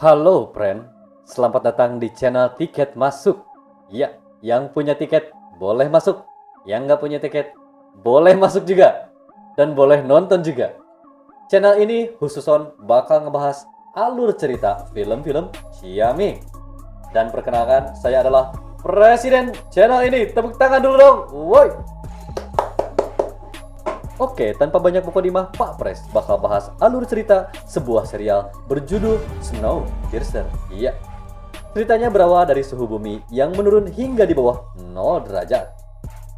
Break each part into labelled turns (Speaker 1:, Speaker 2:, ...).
Speaker 1: Halo, friend. Selamat datang di channel Tiket Masuk. Ya, yang punya tiket boleh masuk. Yang nggak punya tiket boleh masuk juga. Dan boleh nonton juga. Channel ini khususon bakal ngebahas alur cerita film-film Ciamik. Dan perkenalkan, saya adalah presiden channel ini. Tepuk tangan dulu dong. Woi. Oke, tanpa banyak mukadimah, Pak Pres bakal bahas alur cerita sebuah serial berjudul Snowpiercer. Iya, ceritanya berawal dari suhu bumi yang menurun hingga di bawah 0 derajat,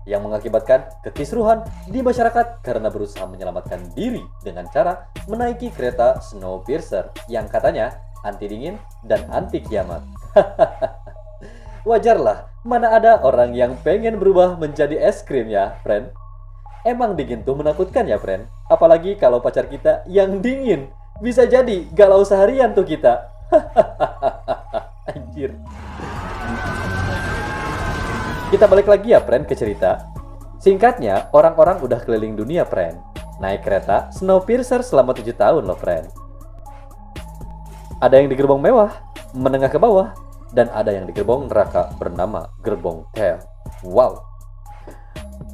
Speaker 1: yang mengakibatkan kekisruhan di masyarakat karena berusaha menyelamatkan diri dengan cara menaiki kereta Snowpiercer yang katanya anti dingin dan anti kiamat. Wajarlah, mana ada orang yang pengen berubah menjadi es krim ya, friend? Emang dingin tuh menakutkan ya, friend? Apalagi kalau pacar kita yang dingin. Bisa jadi galau seharian tuh kita. Anjir. Kita balik lagi ya, friend, ke cerita. Singkatnya, orang-orang udah keliling dunia, friend. Naik kereta Snowpiercer selama 7 tahun loh, friend. Ada yang di gerbong mewah, menengah ke bawah, dan ada yang di gerbong neraka bernama Gerbong Tel. Wow.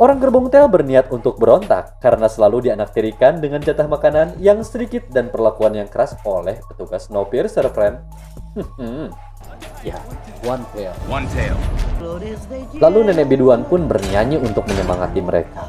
Speaker 1: Orang Gerbong Tel berniat untuk berontak karena selalu dianaktirikan dengan jatah makanan yang sedikit dan perlakuan yang keras oleh petugas Snowpiercer, friend. Ya, One Tail.
Speaker 2: One Tail.
Speaker 1: Lalu nenek biduan pun bernyanyi untuk menyemangati mereka.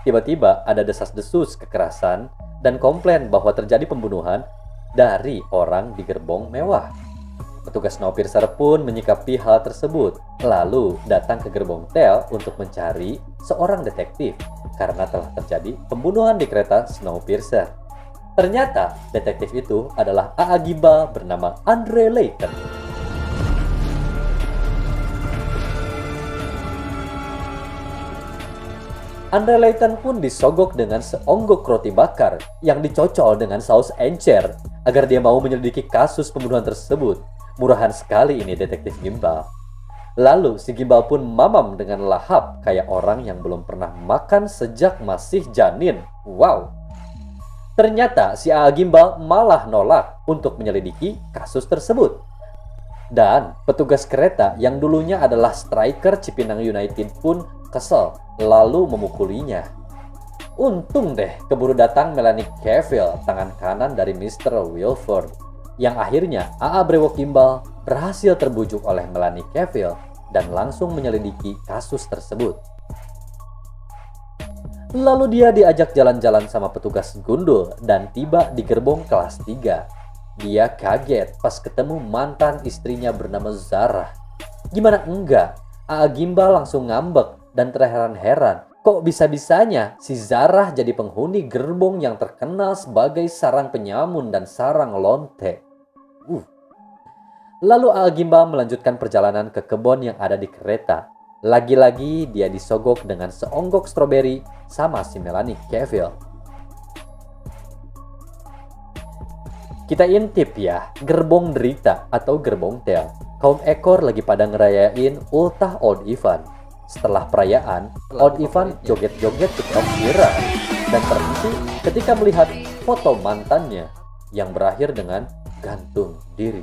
Speaker 1: Tiba-tiba ada desas-desus kekerasan dan komplain bahwa terjadi pembunuhan dari orang di gerbong mewah. Petugas Snowpiercer pun menyikapi hal tersebut, lalu datang ke Gerbong Tel untuk mencari seorang detektif karena telah terjadi pembunuhan di kereta Snowpiercer. Ternyata detektif itu adalah A.A. Gimbal bernama Andre Layton. Andre Layton pun disogok dengan seonggok roti bakar yang dicocol dengan saus encer agar dia mau menyelidiki kasus pembunuhan tersebut. Murahan sekali ini detektif Gimbal. Lalu si Gimbal pun mamam dengan lahap kayak orang yang belum pernah makan sejak masih janin. Wow. Ternyata si A.A. Gimbal malah nolak untuk menyelidiki kasus tersebut. Dan petugas kereta yang dulunya adalah striker Cipinang United pun kesel lalu memukulinya. Untung deh keburu datang Melanie Cavill, tangan kanan dari Mr. Wilford. Yang akhirnya A.A. Brewok Gimbal berhasil terbujuk oleh Melanie Cavill dan langsung menyelidiki kasus tersebut. Lalu dia diajak jalan-jalan sama petugas gundul dan tiba di gerbong kelas 3. Dia kaget pas ketemu mantan istrinya bernama Zarah. Gimana enggak? A.A. Gimbal langsung ngambek dan terheran-heran. Kok bisa-bisanya si Zarah jadi penghuni gerbong yang terkenal sebagai sarang penyamun dan sarang lonte? Lalu A.A. Gimbal melanjutkan perjalanan ke kebun yang ada di kereta. Lagi-lagi dia disogok dengan seonggok stroberi sama si Melanie Cavill. Kita intip ya, gerbong derita atau gerbong tel. Kaum ekor lagi pada ngerayain ultah Old Ivan. Setelah perayaan, Old Ivan joget-joget TikTok viral dan terhenti ketika melihat foto mantannya yang berakhir dengan gantung diri.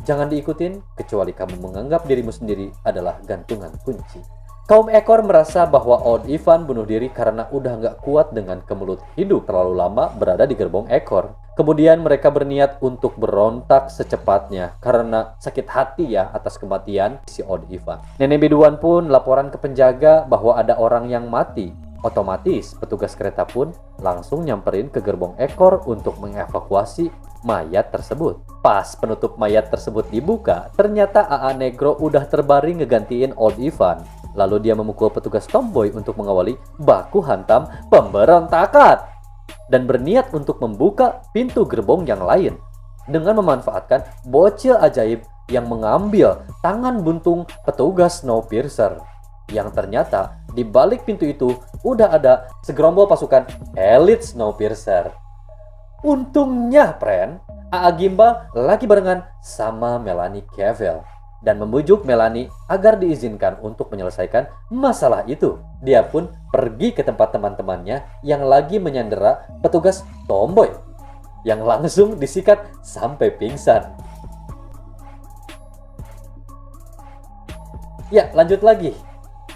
Speaker 1: Jangan diikutin kecuali kamu menganggap dirimu sendiri adalah gantungan kunci. Kaum ekor merasa bahwa Old Ivan bunuh diri karena udah nggak kuat dengan kemelut hidup terlalu lama berada di gerbong ekor. Kemudian mereka berniat untuk berontak secepatnya karena sakit hati ya atas kematian si Old Ivan. Nenek biduan pun laporan ke penjaga bahwa ada orang yang mati. Otomatis petugas kereta pun langsung nyamperin ke gerbong ekor untuk mengevakuasi mayat tersebut. Pas penutup mayat tersebut dibuka, ternyata A.A. Negro udah terbaring ngegantiin Old Ivan. Lalu dia memukul petugas tomboy untuk mengawali baku hantam pemberontakan dan berniat untuk membuka pintu gerbong yang lain dengan memanfaatkan bocil ajaib yang mengambil tangan buntung petugas Snowpiercer. Yang ternyata di balik pintu itu udah ada segerombol pasukan elit Snowpiercer. Untungnya, friend, A.A. Gimbal lagi barengan sama Melanie Cavill. dan membujuk Melanie agar diizinkan untuk menyelesaikan masalah itu. Dia pun pergi ke tempat teman-temannya yang lagi menyandera petugas tomboy yang langsung disikat sampai pingsan. Ya, lanjut lagi.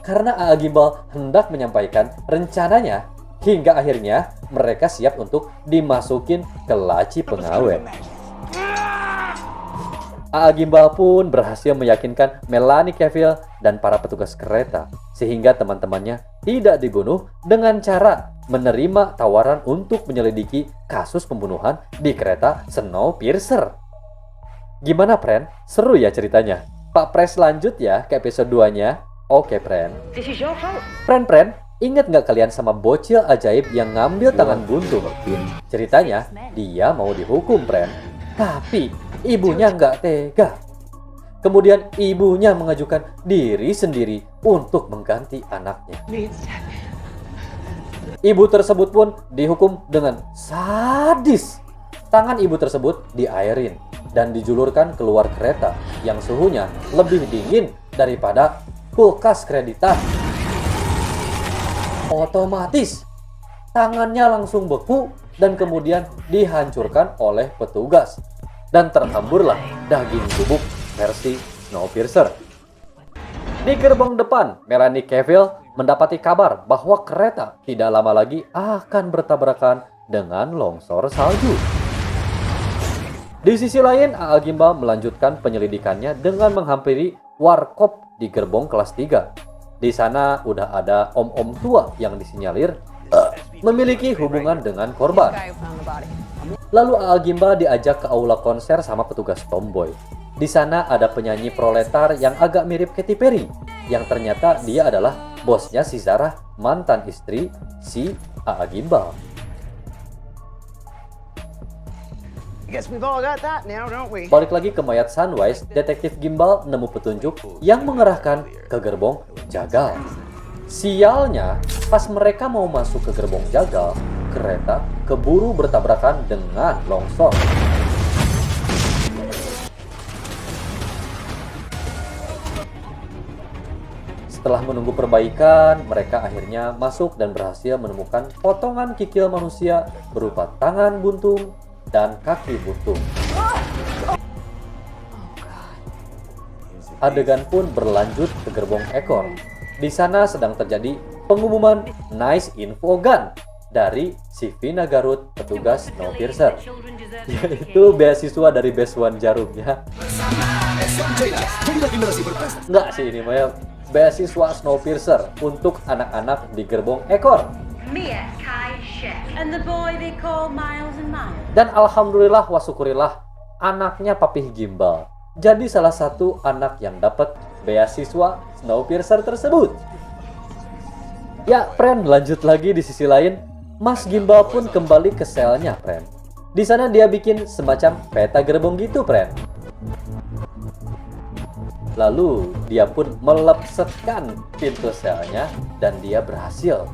Speaker 1: Karena A.A. Gimbal hendak menyampaikan rencananya, hingga akhirnya mereka siap untuk dimasukin ke laci pengawet. A.A. Gimbal pun berhasil meyakinkan Melanie Cavill dan para petugas kereta sehingga teman-temannya tidak dibunuh dengan cara menerima tawaran untuk menyelidiki kasus pembunuhan di kereta Snowpiercer. Gimana, Pren? Seru ya ceritanya? Pak Pres lanjut ya ke episode 2-nya. Oke, Pren. Pren, ingat nggak kalian sama bocil ajaib yang ngambil tangan buntung? Ceritanya, dia mau dihukum, Pren. Tapi ibunya nggak tega. Kemudian ibunya mengajukan diri sendiri untuk mengganti anaknya. Ibu tersebut pun dihukum dengan sadis. Tangan ibu tersebut diairin dan dijulurkan keluar kereta yang suhunya lebih dingin daripada kulkas kreditan. Otomatis tangannya langsung beku dan kemudian dihancurkan oleh petugas. Dan terhamburlah daging tubuh versi Snowpiercer. Di gerbong depan, Melanie Cavill mendapati kabar bahwa kereta tidak lama lagi akan bertabrakan dengan longsor salju. Di sisi lain, A.A. Gimbal melanjutkan penyelidikannya dengan menghampiri warkop di gerbong kelas 3. Di sana udah ada om-om tua yang disinyalir memiliki hubungan dengan korban. Lalu A.A. Gimbal diajak ke aula konser sama petugas tomboy. Di sana ada penyanyi proletar yang agak mirip Katy Perry, yang ternyata dia adalah bosnya si Zarah, mantan istri si A.A. Gimbal. Balik lagi ke mayat Sunwise, detektif Gimbal nemu petunjuk yang mengerahkan ke gerbong jagal. Sialnya, pas mereka mau masuk ke gerbong jagal, kereta keburu bertabrakan dengan longsor. Setelah menunggu perbaikan, mereka akhirnya masuk dan berhasil menemukan potongan kikil manusia berupa tangan buntung dan kaki buntung. Adegan pun berlanjut ke gerbong ekor. Di sana sedang terjadi pengumuman Nice Info Gun dari si Vina Garut, petugas Snowpiercer, yaitu beasiswa dari Best One Jarum ya. Enggak sih ini Maya, beasiswa Snowpiercer untuk anak-anak di gerbong ekor. Dan alhamdulillah wasyukurillah, anaknya Papih Gimbal jadi salah satu anak yang dapat beasiswa Snowpiercer tersebut. Ya, Pren, lanjut lagi di sisi lain, Mas Gimbal pun kembali ke selnya, Pren. Di sana dia bikin semacam peta gerbong gitu, Pren. Lalu dia pun melepsetkan pintu selnya dan dia berhasil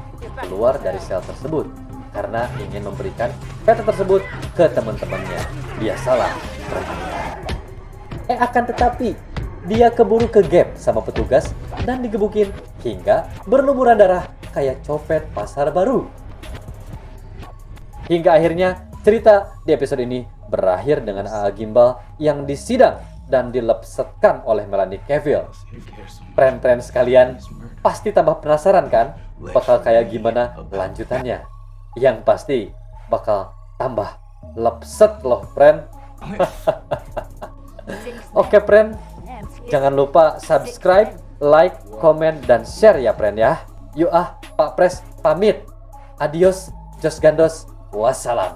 Speaker 1: keluar dari sel tersebut karena ingin memberikan peta tersebut ke teman-temannya. Biasalah, akan tetapi dia keburu ke gap sama petugas dan digebukin hingga berlumuran darah kayak copet pasar baru. Hingga akhirnya cerita di episode ini berakhir dengan A.A. Gimbal yang disidang dan dilepsetkan oleh Melanie Cavill. Pren-pren sekalian, pasti tambah penasaran kan bakal kayak gimana lanjutannya? Yang pasti bakal tambah lepset loh, Pren. Oke, Pren, jangan lupa subscribe, like, komen, dan share ya, Pren ya. Yuk Pak Pres pamit. Adios, Jos Gandos, wassalam.